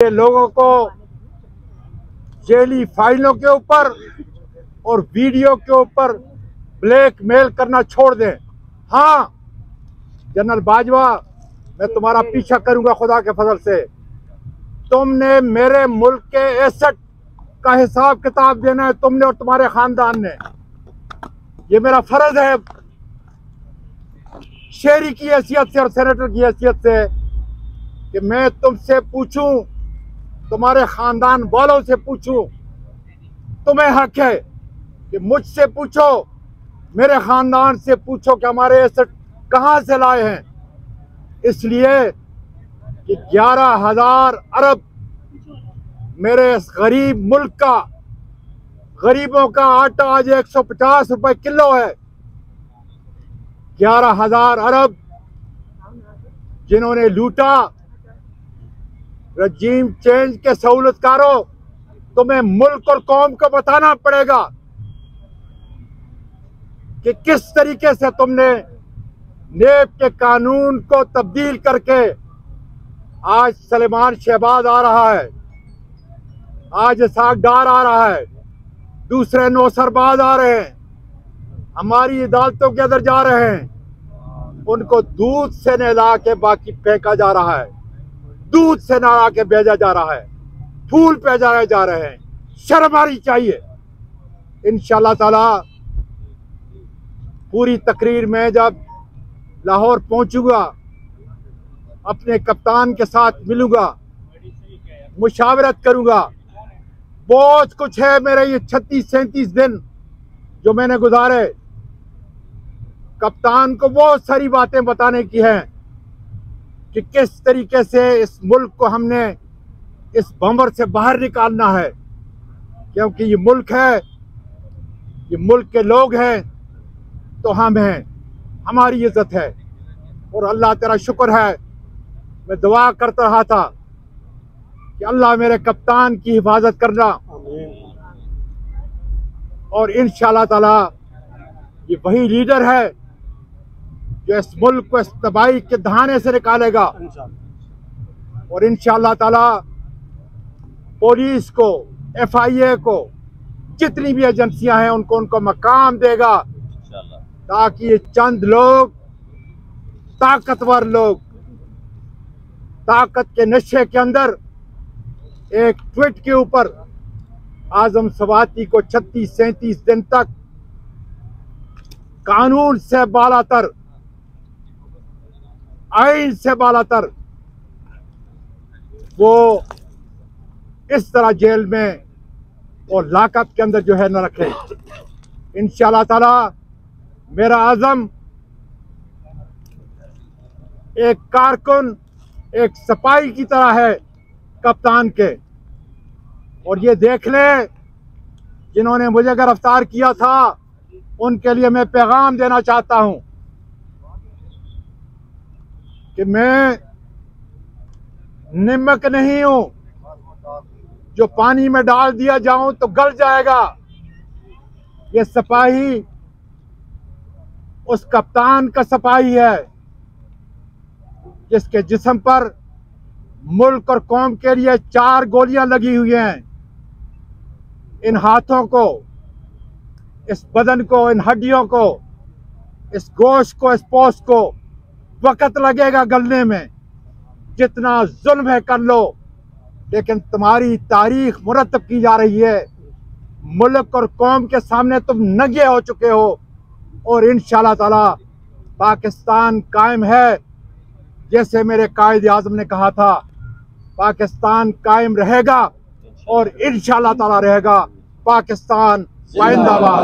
ये लोगों को जेली फाइलों के ऊपर और वीडियो के ऊपर ब्लैकमेल करना छोड़ दें। हाँ जनरल बाजवा, मैं तुम्हारा पीछा करूंगा खुदा के फजल से। तुमने मेरे मुल्क के एसेट का हिसाब किताब देना है, तुमने और तुम्हारे खानदान ने। ये मेरा फर्ज है शहरी की हैसियत से और सेनेटर की हैसियत से कि मैं तुमसे पूछूं, तुम्हारे खानदान वालों से पूछूं। तुम्हें हक है कि मुझसे पूछो, मेरे खानदान से पूछो कि हमारे एसेट कहां से लाए हैं। इसलिए कि 11,000 अरब मेरे इस गरीब मुल्क का, गरीबों का आटा आज 150 रुपए किलो है। 11,000 अरब जिन्होंने लूटा, रजीम चेंज के सहूलतकारों, तुम्हें मुल्क और कौम को बताना पड़ेगा कि किस तरीके से तुमने नेब के कानून को तब्दील करके आज सलेमान शहबाज आ रहा है, आज इसाक डार आ रहा है, दूसरे नौसरबाज आ रहे हैं, हमारी अदालतों के अंदर जा रहे हैं। उनको दूध से नहला के बाकी फेंका जा रहा है, दूध से नहला के भेजा जा रहा है, फूल भेजाए जा रहे हैं। शर्म आनी चाहिए। इंशाअल्लाह ताला पूरी तकरीर में जब लाहौर पहुंचूंगा, अपने कप्तान के साथ मिलूंगा, मुशावरत करूंगा। बहुत कुछ है मेरे ये 36-37 दिन जो मैंने गुजारे। कप्तान को बहुत सारी बातें बताने की हैं कि किस तरीके से इस मुल्क को हमने इस भंवर से बाहर निकालना है, क्योंकि ये मुल्क है, ये मुल्क के लोग हैं तो हम हैं, हमारी इज्जत है। और अल्लाह तेरा शुक्र है, मैं दुआ करता रहा था कि अल्लाह मेरे कप्तान की हिफाजत करना, और इंशाअल्लाह ताला ये वही लीडर है जो इस मुल्क को इस तबाही के दहाने से निकालेगा। और इंशाअल्लाह ताला पुलिस को, FIA को, जितनी भी एजेंसियां हैं उनको मकाम देगा, ताकि ये चंद लोग, ताकतवर लोग, ताकत के नशे के अंदर एक ट्वीट के ऊपर आजम सवाती को 36-37 दिन तक कानून से बालातर, आइन से बालातर वो इस तरह जेल में और लाकअप के अंदर जो है न रखे। इंशाअल्लाह ताला मेरा आज़म एक कारकुन, एक सिपाही की तरह है कप्तान के। और ये देख ले, जिन्होंने मुझे गिरफ्तार किया था उनके लिए मैं पैगाम देना चाहता हूं कि मैं नमक नहीं हूं जो पानी में डाल दिया जाऊं तो गल जाएगा। ये सिपाही उस कप्तान का सिपाही है जिसके जिस्म पर मुल्क और कौम के लिए 4 गोलियां लगी हुई हैं। इन हाथों को, इस बदन को, इन हड्डियों को, इस गोश्त को, इस पोस्ट को वक्त लगेगा गलने में। जितना जुल्म है कर लो, लेकिन तुम्हारी तारीख मुरतब की जा रही है। मुल्क और कौम के सामने तुम नंगे हो चुके हो, और इंशाअल्लाह ताला पाकिस्तान कायम है। जैसे मेरे कायद आज़म ने कहा था, पाकिस्तान कायम रहेगा और इंशाअल्लाह ताला रहेगा। पाकिस्तान जिंदाबाद।